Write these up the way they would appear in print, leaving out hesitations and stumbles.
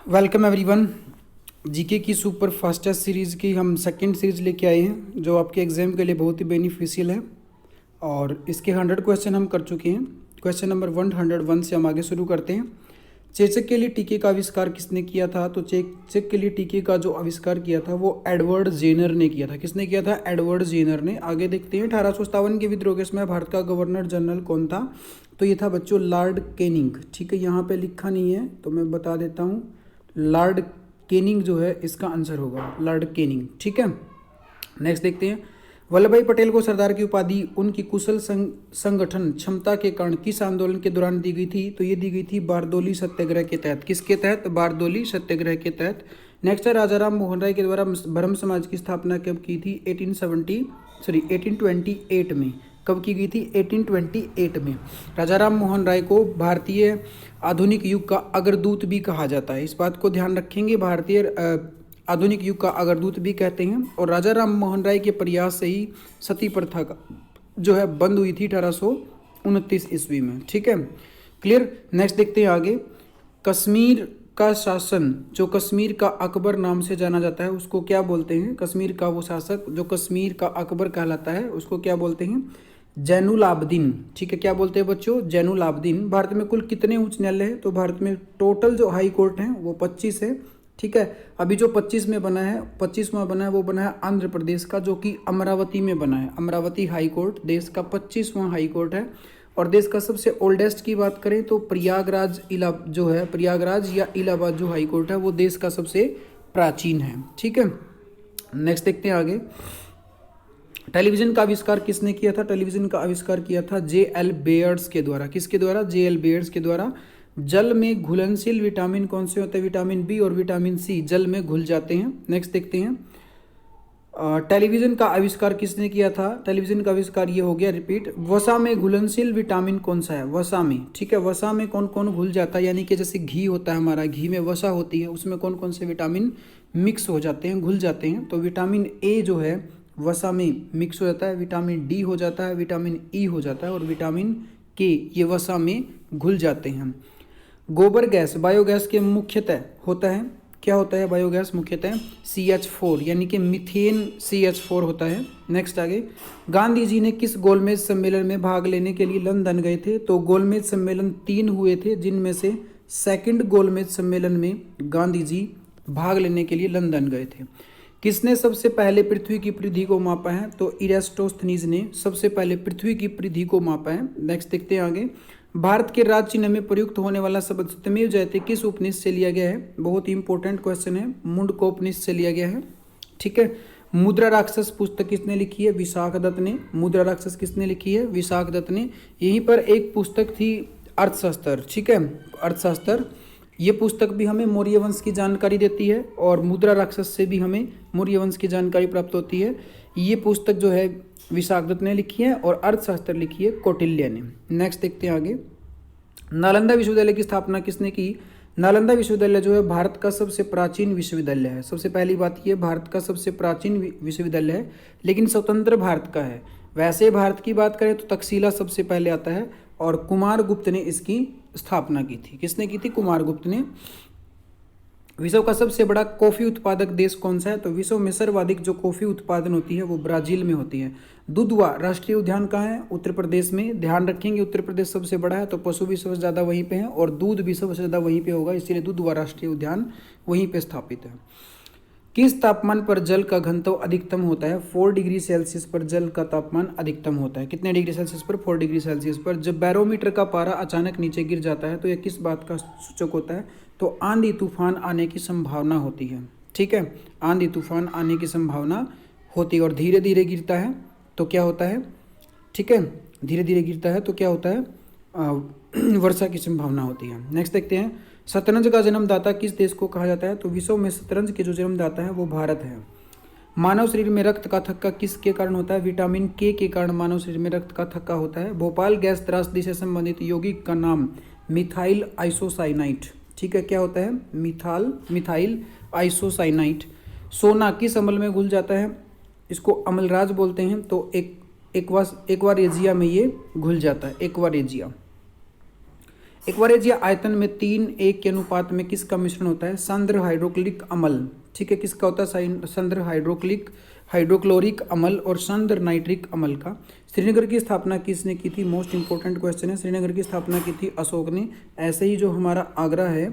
Welcome everyone. GK की super fastest series की हम सेकंड सीरीज़ लेके आए हैं जो आपके एग्ज़ाम के लिए बहुत ही बेनिफिशियल है। और इसके 100 क्वेश्चन हम कर चुके हैं। क्वेश्चन नंबर 101 से हम आगे शुरू करते हैं। चेचक के लिए टीके का आविष्कार किसने किया था? तो चेचक के लिए टीके का जो आविष्कार किया था वो एडवर्ड जेनर ने किया था। किसने किया था? एडवर्ड जेनर ने। आगे देखते हैं 1857 के विद्रोह के समय भारत का गवर्नर जनरल कौन था? तो ये था बच्चों लॉर्ड कैनिंग। ठीक है, यहाँ पे लिखा नहीं है तो मैं बता देता हूँ। लॉर्ड केनिंग जो है इसका आंसर होगा, लॉर्ड केनिंग। ठीक है, नेक्स्ट देखते हैं। वल्लभ भाई पटेल को सरदार की उपाधि उनकी कुशल संगठन क्षमता के कारण किस आंदोलन के दौरान दी गई थी? तो ये दी गई थी बारदोली सत्याग्रह के तहत। किसके तहत? बारदोली सत्याग्रह के तहत। नेक्स्ट है राजा राम मोहन राय के द्वारा ब्रह्म समाज की स्थापना कब की थी? 1828 में। कब की गई थी? 1828 में। राजा राम मोहन राय को भारतीय आधुनिक युग का अग्रदूत भी कहा जाता है। इस बात को ध्यान रखेंगे, भारतीय आधुनिक युग का अग्रदूत भी कहते हैं। और राजा राम मोहन राय के प्रयास से ही सती प्रथा का जो है बंद हुई थी 1829 ईस्वी में। ठीक है, क्लियर। नेक्स्ट देखते हैं आगे। कश्मीर का शासन जो कश्मीर का अकबर नाम से जाना जाता है उसको क्या बोलते हैं? कश्मीर का वो शासक जो कश्मीर का अकबर कहलाता है उसको क्या बोलते हैं? जैनुल आबदीन। ठीक है, क्या बोलते हैं बच्चों? जैनुल आबदीन। भारत में कुल कितने उच्च न्यायालय हैं? तो भारत में टोटल जो हाई कोर्ट हैं वो 25 है। ठीक है, अभी जो 25 में बना है, 25वां बना है वो बना है आंध्र प्रदेश का, जो कि अमरावती में बना है। अमरावती हाई कोर्ट देश का 25वां हाई कोर्ट है। और देश का सबसे ओल्डेस्ट की बात करें तो प्रयागराज जो है, प्रयागराज या इलाहाबाद जो हाई कोर्ट है वो देश का सबसे प्राचीन है। ठीक है, नेक्स्ट देखते हैं आगे। टेलीविजन का आविष्कार किसने किया था? टेलीविजन का आविष्कार किया था J.L. बेयर्स के द्वारा। किसके द्वारा? J.L. बेयर्स के द्वारा। जल में घुलनशील विटामिन कौन से होते हैं? विटामिन बी और विटामिन सी जल में घुल जाते हैं। नेक्स्ट देखते हैं। टेलीविजन का आविष्कार किसने किया था? टेलीविजन का आविष्कार ये हो गया, रिपीट। वसा में घुलनशील विटामिन कौन सा है? वसा में। ठीक है, वसा में कौन कौन घुल जाता है? यानी कि जैसे घी होता है हमारा, घी में वसा होती है, उसमें कौन कौन से विटामिन मिक्स हो जाते हैं, घुल जाते हैं? तो विटामिन ए जो है वसा में मिक्स हो जाता है, विटामिन डी हो जाता है, विटामिन ई हो जाता है और विटामिन के ये वसा में घुल जाते हैं। गोबर गैस बायोगैस के मुख्यतः होता है, क्या होता है बायोगैस? मुख्यतः CH4 यानी कि मीथेन CH4 होता है। नेक्स्ट आगे। गांधी जी ने किस गोलमेज सम्मेलन में भाग लेने के लिए लंदन गए थे? तो गोलमेज सम्मेलन 3 हुए थे, जिनमें से सेकंड गोलमेज सम्मेलन में गांधी जी भाग लेने के लिए लंदन गए थे। किसने सबसे पहले पृथ्वी की परिधि को मापा है? तो इरास्टोस्थनीज ने सबसे पहले पृथ्वी की परिधि को मापा है। नेक्स्ट देखते हैं आगे। भारत के राज्य चिन्ह में प्रयुक्त होने वाला शब्द सत्यमेव जयते किस उपनिषद से लिया गया है? बहुत ही इंपॉर्टेंट क्वेश्चन है, मुंडकोपनिषद से लिया गया है। ठीक है, मुद्रा राक्षस पुस्तक किसने लिखी है? विशाख दत्त ने। मुद्रा राक्षस किसने लिखी है? विशाख दत्त ने। यहीं पर एक पुस्तक थी अर्थशास्त्र। ठीक है, अर्थशास्त्र। ये पुस्तक भी हमें मौर्य वंश की जानकारी देती है और मुद्रा राक्षस से भी हमें मौर्य वंश की जानकारी प्राप्त होती है। ये पुस्तक जो है विशाख दत्त ने लिखी है और अर्थशास्त्र लिखी है कौटिल्य ने। नेक्स्ट देखते हैं आगे। नालंदा विश्वविद्यालय की स्थापना किसने की? नालंदा विश्वविद्यालय जो है भारत का सबसे प्राचीन विश्वविद्यालय है। सबसे पहली बात ये, भारत का सबसे प्राचीन विश्वविद्यालय है, लेकिन स्वतंत्र भारत का है। वैसे भारत की बात करें तो तक्षशिला सबसे पहले आता है और कुमारगुप्त ने इसकी स्थापना की थी। किसने की थी? कुमारगुप्त ने। विश्व का सबसे बड़ा कॉफी उत्पादक देश कौन सा है? तो विश्व में सर्वाधिक जो कॉफी उत्पादन होती है वो ब्राजील में होती है। दुधवा राष्ट्रीय उद्यान कहाँ है? उत्तर प्रदेश में। ध्यान रखेंगे उत्तर प्रदेश सबसे बड़ा है तो पशु भी सबसे ज़्यादा वहीं पे है और दूध भी सबसे ज़्यादा वहीं पे होगा, इसीलिए दुधवा राष्ट्रीय उद्यान वहीं पे स्थापित है। किस तापमान पर जल का घनत्व अधिकतम होता है? 4 डिग्री सेल्सियस पर जल का तापमान अधिकतम होता है। कितने डिग्री सेल्सियस पर? 4 डिग्री सेल्सियस पर। जब बैरोमीटर का पारा अचानक नीचे गिर जाता है तो यह किस बात का सूचक होता है? तो आंधी तूफान आने की संभावना होती है। ठीक है, आंधी तूफान आने की संभावना होती है। और धीरे धीरे गिरता है तो क्या होता है? ठीक है, धीरे धीरे गिरता है तो क्या होता है? वर्षा की संभावना होती है। नेक्स्ट देखते हैं। शतरंज का जन्मदाता किस देश को कहा जाता है? तो विश्व में शतरंज के जो जन्मदाता है वो भारत है। मानव शरीर में रक्त का थक्का किसके कारण होता है? विटामिन के कारण मानव शरीर में रक्त का थक्का होता है। भोपाल गैस त्रासदी से संबंधित यौगिक का नाम मिथाइल आइसोसाइनाइट। ठीक है, क्या होता है? Methyl isocyanate. सोना किस अम्ल में घुल जाता है? इसको अम्लराज बोलते हैं। तो एक्वारेजिया में ये घुल जाता है, एक्वारेजिया। एक बार आयतन में 3:1 के अनुपात में किसका मिश्रण होता है? सांद्र हाइड्रोक्लोरिक अम्ल। ठीक है, किसका होता है? सांद्र हाइड्रोक्लोरिक अम्ल और सांद्र नाइट्रिक अम्ल का। श्रीनगर की स्थापना किसने की थी? मोस्ट इंपॉर्टेंट क्वेश्चन है। श्रीनगर की स्थापना की थी अशोक ने। ऐसे ही जो हमारा आगरा है,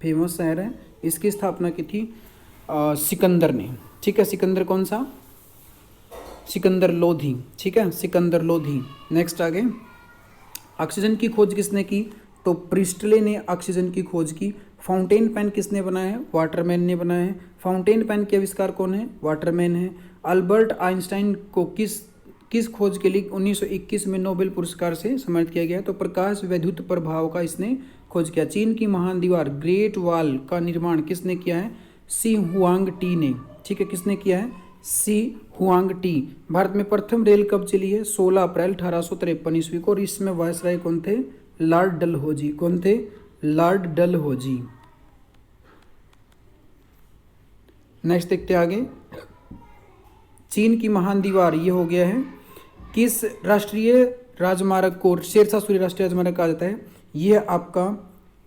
फेमस शहर है, इसकी स्थापना की थी सिकंदर ने। ठीक है, सिकंदर कौन सा? सिकंदर लोधी। ठीक है, सिकंदर लोधी। नेक्स्ट आगे, ऑक्सीजन की खोज किसने की? तो प्रिस्टले ने ऑक्सीजन की खोज की। फाउंटेन पेन किसने बनाया है? वाटरमैन ने बनाया है। फाउंटेन पेन के आविष्कार कौन है? वाटरमैन है। अल्बर्ट आइंस्टाइन को किस खोज के लिए 1921 में नोबेल पुरस्कार से सम्मानित किया गया? तो प्रकाश वैद्युत प्रभाव का इसने खोज किया। चीन की महान दीवार ग्रेट वॉल का निर्माण किसने किया है? सी हुआंग टी ने। ठीक है, किसने किया है? सी हुआंग टी। भारत में प्रथम रेल कब चली है? 16 अप्रैल 1853 ईस्वी को। और इसमें वायसराय कौन थे? लॉर्ड डलहौजी। कौन थे? लॉर्ड डलहौजी। नेक्स्ट देखते आगे, चीन की महान दीवार ये हो गया है। किस राष्ट्रीय राजमार्ग को शेरशाह सूरी राष्ट्रीय राजमार्ग कहा जाता है? ये आपका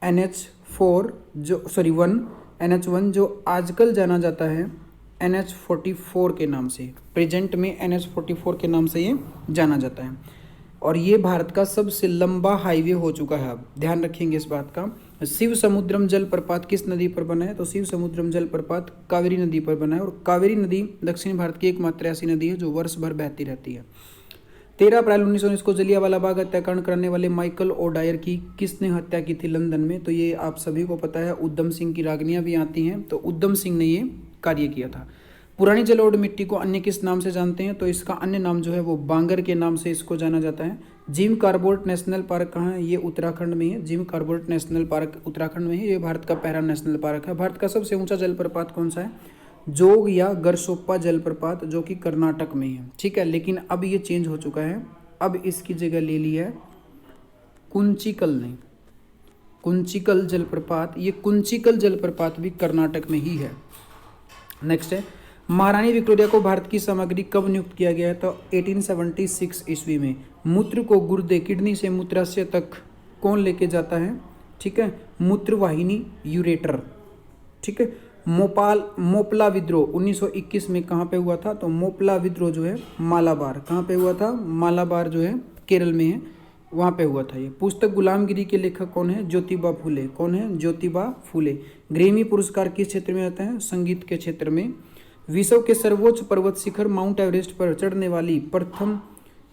NH1 जो आजकल जाना जाता है NH44 के नाम से। प्रेजेंट में NH44 के नाम से ये जाना जाता है। और ये भारत का सबसे लंबा हाईवे हो चुका है। आप ध्यान रखेंगे इस बात का। शिव समुद्रम जलप्रपात किस नदी पर बना है? तो शिव समुद्रम जलप्रपात कावेरी नदी पर बना है। और कावेरी नदी दक्षिण भारत की एकमात्र ऐसी नदी है जो वर्ष भर बहती रहती है। 13 अप्रैल 1919 को जलियांवाला बाग हत्याकांड करने वाले माइकल ओडायर की किसने हत्या की थी लंदन में? तो ये आप सभी को पता है, उद्यम सिंह की रागनियां भी आती हैं, तो उद्यम सिंह ने ये कार्य किया था। पुरानी जलोढ़ मिट्टी को अन्य किस नाम से जानते हैं? तो इसका अन्य नाम जो है वो बांगर के नाम से इसको जाना जाता है। जिम कॉर्बेट नेशनल पार्क कहाँ है? ये उत्तराखंड में है। Jim Corbett national park Uttarakhand में है। ये भारत का पहला नेशनल पार्क है। भारत का सबसे ऊंचा जलप्रपात कौन सा है? जोग या गरसोप्पा जलप्रपात, जो कि कर्नाटक में है। ठीक है, लेकिन अब ये चेंज हो चुका है। अब इसकी जगह ले ली है कुंचिकल ने। कुंचिकल जलप्रपात, ये कुंचिकल जलप्रपात भी कर्नाटक में ही है। नेक्स्ट है, महारानी विक्टोरिया को भारत की सामग्री कब नियुक्त किया गया है? तो 1876 ईस्वी में। मूत्र को गुर्दे किडनी से मूत्राशय तक कौन लेके जाता है? ठीक है, मूत्रवाहिनी यूरेटर। ठीक है, मोपला विद्रोह 1921 में कहाँ पे हुआ था? तो मोपला विद्रोह जो है मालाबार, कहाँ पे हुआ था? मालाबार जो है केरल में है, वहाँ पे हुआ था ये। पुस्तक गुलामगिरी के लेखक कौन है? ज्योतिबा फूले। कौन है? ज्योतिबा फूले। ग्रैमी पुरस्कार किस क्षेत्र में आता है? संगीत के क्षेत्र में। विश्व के सर्वोच्च पर्वत शिखर माउंट एवरेस्ट पर चढ़ने वाली प्रथम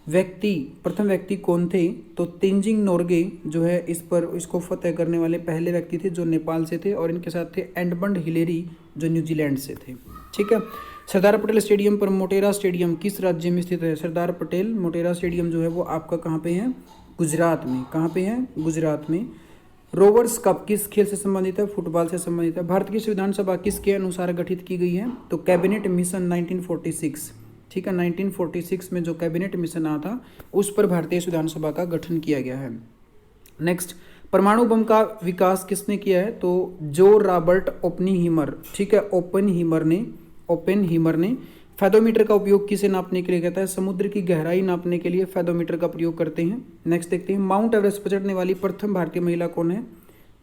व्यक्ति कौन थे? तो तेंजिंग नोर्गे जो है इसको फतेह करने वाले पहले व्यक्ति थे, जो नेपाल से थे। और इनके साथ थे एडमंड हिलेरी जो न्यूजीलैंड से थे। ठीक है, सरदार पटेल स्टेडियम पर मोटेरा स्टेडियम किस राज्य में स्थित है? सरदार पटेल मोटेरा स्टेडियम जो है वो आपका कहाँ पे है? गुजरात में। कहाँ पे है? गुजरात में। रोवर्स कप किस खेल से संबंधित है? फुटबॉल से संबंधित है। भारत की संविधान सभा किसके अनुसार गठित की गई है? तो कैबिनेट मिशन 1946। ठीक है, 1946 में जो कैबिनेट मिशन आया था उस पर भारतीय संविधान सभा का गठन किया गया है। नेक्स्ट, परमाणु बम का विकास किसने किया है? तो जो रॉबर्ट ओपेनहीमर। ठीक है, ओपेनहीमर ने। फेदोमीटर का उपयोग किसे नापने के लिए कहता है? समुद्र की गहराई नापने के लिए फेदोमीटर का प्रयोग करते हैं। नेक्स्ट देखते हैं, माउंट एवरेस्ट पर चढ़ने वाली प्रथम भारतीय महिला कौन है?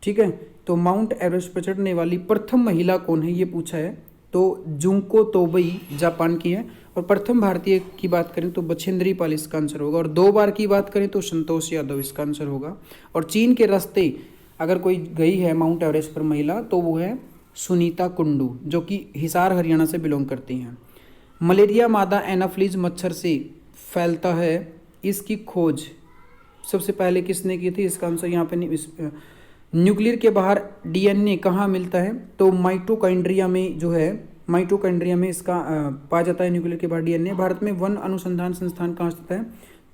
ठीक है, तो माउंट एवरेस्ट पर चढ़ने वाली प्रथम महिला कौन है ये पूछा है। तो जुंको तोबई जापान की है। और प्रथम भारतीय की बात करें तो बछेंद्री पाल इसका आंसर होगा। और 2 बार की बात करें तो संतोष यादव इसका आंसर होगा। और चीन के रास्ते अगर कोई गई है माउंट एवरेस्ट पर महिला तो वो है सुनीता कुंडू, जो कि हिसार हरियाणा से बिलोंग करती हैं। मलेरिया मादा एनाफ्लीज मच्छर से फैलता है, इसकी खोज सबसे पहले किसने की थी? इसका आंसर यहाँ पे न्यूक्लियर के बाहर DNA कहाँ मिलता है? तो माइटोकॉन्ड्रिया में जो है, माइटोकॉन्ड्रिया में इसका पाया जाता है न्यूक्लियर के बाहर DNA। भारत में वन अनुसंधान संस्थान कहाँ स्थित है?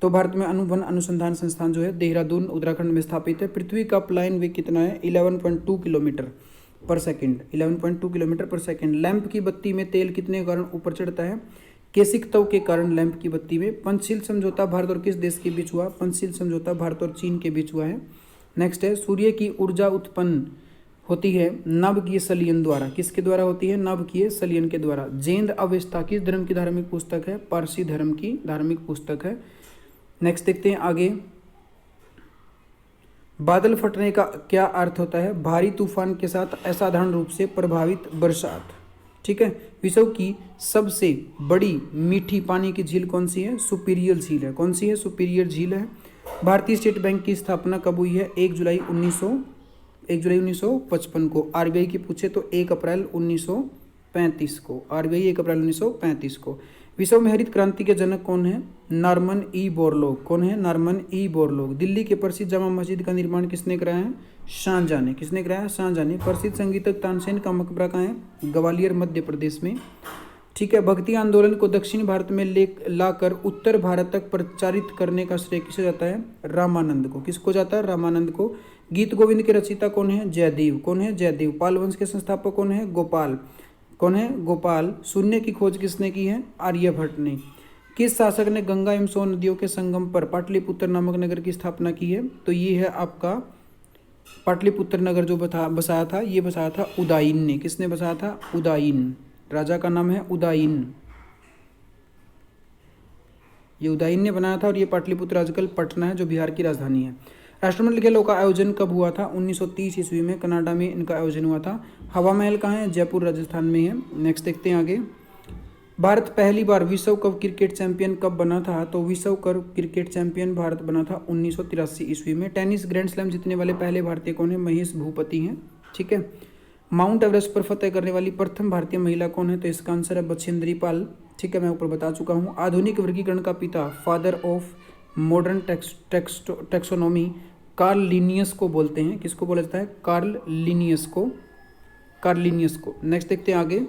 तो भारत में वन अनुसंधान संस्थान जो है देहरादून उत्तराखंड में स्थापित है। पृथ्वी का प्लाइन वे कितना है? 11.2 किलोमीटर पर सेकेंड। 11.2 किलोमीटर पर सेकेंड। लैंप की बत्ती में तेल कितने कारण ऊपर चढ़ता है? केसिक तव के कारण लैंप की बत्ती में। पंचशील समझौता भारत और किस देश के बीच हुआ? पंचशील समझौता भारत और चीन के बीच हुआ है। नेक्स्ट है, सूर्य की ऊर्जा उत्पन्न होती है नभकीय संलयन द्वारा। किसके द्वारा होती है? नभकीय संलयन के द्वारा। जैन अवस्था किस धर्म की धार्मिक पुस्तक है? पारसी धर्म की धार्मिक पुस्तक है। नेक्स्ट देखते हैं आगे, बादल फटने का क्या अर्थ होता है? भारी तूफान के साथ असाधारण रूप से प्रभावित बरसात। ठीक है। विश्व की सबसे बड़ी मीठी पानी की झील कौन सी है? सुपीरियर झील है। कौन सी है? सुपीरियर झील है। भारतीय स्टेट बैंक की स्थापना कब हुई है? 1 जुलाई 1955 को। आरबीआई की पूछे तो 1 अप्रैल 1935 को। आरबीआई 1 अप्रैल 1935 को। विश्व में हरित क्रांति के जनक कौन है? Norman E Borlaug. कौन है? Norman E Borlaug. दिल्ली के प्रसिद्ध जामा मस्जिद का निर्माण किसने कराया है? शाहजहां ने। किसने कराया? शाहजहां ने। प्रसिद्ध संगीतक तानसेन का मकबरा कहाँ है? ग्वालियर मध्य प्रदेश में। ठीक है। भक्ति आंदोलन को दक्षिण भारत में लाकर उत्तर भारत तक प्रचारित करने का श्रेय किसे जाता है? रामानंद को। किसको जाता है? रामानंद को। गीत गोविंद के रचयिता कौन है? जयदेव। कौन है? जयदेव। पाल वंश के संस्थापक कौन है? गोपाल। कौन है? गोपाल। शून्य की खोज किसने की है? आर्यभट्ट ने। किस शासक ने गंगा एवं सोन नदियों के संगम पर पाटलिपुत्र नामक नगर की स्थापना की है? तो ये है आपका पाटलिपुत्र नगर जो बसाया था, ये बसाया था उदाइन ने। किसने बसाया था? उदाइन। राजा का नाम है उदाइन। ये उदाइन ने बनाया था और ये पाटलिपुत्र आजकल पटना है जो बिहार की राजधानी है। राष्ट्रमंडल खेलों का आयोजन कब हुआ था? 1930 ईस्वी में कनाडा में इनका आयोजन हुआ था। हवा महल कहाँ है? जयपुर राजस्थान में है। नेक्स्ट देखते हैं आगे। भारत पहली बार विश्व कप क्रिकेट चैंपियन कब बना था? तो विश्व कप क्रिकेट चैंपियन भारत बना था 1983 ईस्वी में। टेनिस ग्रैंड स्लैम जीतने वाले पहले भारतीय कौन है? महेश भूपति हैं। ठीक है। माउंट एवरेस्ट पर फतह करने वाली प्रथम भारतीय महिला कौन है? तो इसका आंसर है बछेंद्री पाल। ठीक है, मैं ऊपर बता चुका हूँ। आधुनिक वर्गीकरण का पिता, father of modern taxonomy, Karl Linnaeus को बोलते हैं। किसको बोला जाता है? कार्ल लिनियस को। कार्ल लिनियस को। नेक्स्ट देखते हैं आगे।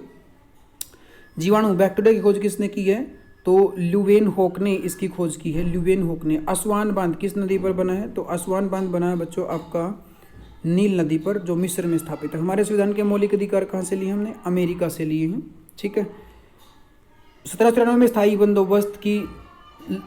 जीवाणु बैक्टीरिया की खोज किसने की है? तो ल्यूवेनहोक ने इसकी खोज की है। ल्यूवेनहोक ने। असवान बांध किस नदी पर बना है? तो असवान बांध बना है बच्चों आपका नील नदी पर, जो मिस्र में स्थापित है। हमारे संविधान के मौलिक अधिकार कहाँ से लिए? हमने अमेरिका से लिए हैं। ठीक है। 1793 में स्थायी बंदोबस्त की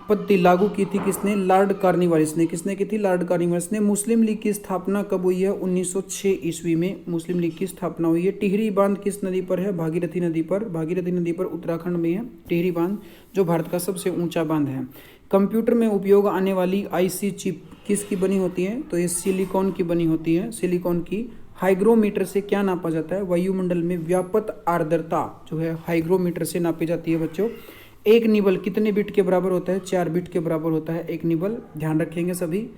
पद्धति लागू की थी किसने? लॉर्ड कॉर्नवालिस ने। किसने की थी? लॉर्ड कॉर्नवालिस ने। मुस्लिम लीग की स्थापना कब हुई है? 1906 ईस्वी में मुस्लिम लीग की स्थापना हुई है। टिहरी बांध किस नदी पर है? भागीरथी नदी पर। भागीरथी नदी पर उत्तराखंड में है टिहरी बांध, जो भारत का सबसे ऊंचा बांध है। कंप्यूटर में उपयोग आने वाली आईसी चिप किसकी बनी होती है? तो ये सिलिकॉन की बनी होती है। सिलिकॉन की। हाइग्रोमीटर से क्या नापा जाता है? वायुमंडल में व्यापक आर्द्रता जो है हाइग्रोमीटर से नापी जाती है बच्चों। एक निबल कितने बिट के बराबर होता है? 4 बिट के बराबर होता है एक निबल। ध्यान रखेंगे सभी।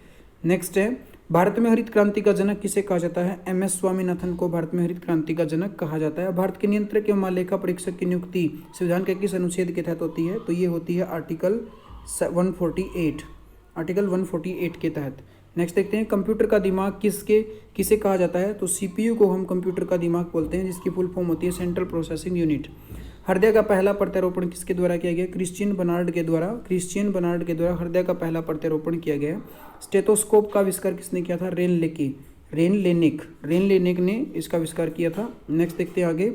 नेक्स्ट है, भारत में हरित क्रांति का जनक किसे कहा जाता है? एमएस स्वामीनाथन को भारत में हरित क्रांति का जनक कहा जाता है। भारत के नियंत्रक एवं महालेखा परीक्षक की नियुक्ति संविधान के किस अनुच्छेद के तहत होती है? तो ये होती है आर्टिकल 148। आर्टिकल 148 के तहत। नेक्स्ट देखते हैं, कंप्यूटर का दिमाग किसे कहा जाता है? तो सीपीयू को हम कंप्यूटर का दिमाग बोलते हैं, जिसकी फुल फॉर्म होती है सेंट्रल प्रोसेसिंग यूनिट। हृदय का पहला प्रत्यारोपण किसके द्वारा किया गया? क्रिश्चियन बर्नार्ड के द्वारा। क्रिश्चियन बर्नार्ड के द्वारा हृदय का पहला प्रत्यारोपण किया गया। स्टेथोस्कोप का आविष्कार किसने किया था? रेन लेनिक ने इसका आविष्कार किया था। नेक्स्ट देखते हैं आगे।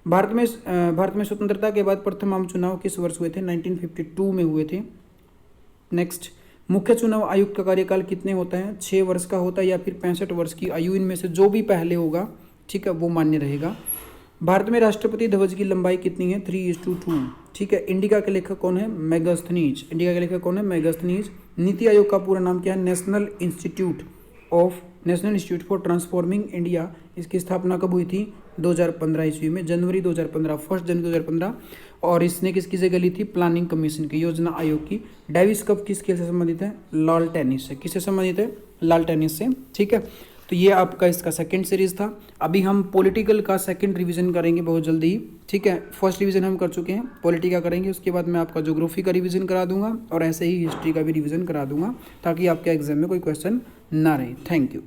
भारत में स्वतंत्रता के बाद प्रथम आम चुनाव किस वर्ष हुए थे? 1952 में हुए थे। नेक्स्ट, मुख्य चुनाव आयुक्त का कार्यकाल कितने होता है? 6 वर्ष का होता है या फिर 65 वर्ष की आयु, इनमें से जो भी पहले होगा, ठीक है, वो मान्य रहेगा। भारत में राष्ट्रपति ध्वज की लंबाई कितनी है? 3:2। ठीक है। इंडिका के लेखक कौन है? मेगास्थनीज। इंडिका के लेखक कौन है? मेगास्थनीज। नीति आयोग का पूरा नाम क्या है? National institute for transforming India. इसकी स्थापना कब हुई थी? 2015 ईस्वी में, जनवरी 2015, 1 जनवरी 2015। और इसने किसकी जगह ली थी? प्लानिंग कमीशन की, योजना आयोग की। डेविस कप किस खेल से संबंधित है? लॉन टेनिस से। किससे संबंधित है? लॉन टेनिस से। ठीक है। तो ये आपका इसका सेकंड सीरीज था। अभी हम पॉलिटिकल का सेकंड रिवीजन करेंगे बहुत जल्दी ही। ठीक है। फर्स्ट रिवीजन हम कर चुके हैं, पॉलिटी का करेंगे। उसके बाद मैं आपका ज्योग्राफी का रिवीजन करा दूंगा और ऐसे ही हिस्ट्री का भी रिवीजन करा दूंगा, ताकि आपके एग्जाम में कोई क्वेश्चन ना रहे। Thank you.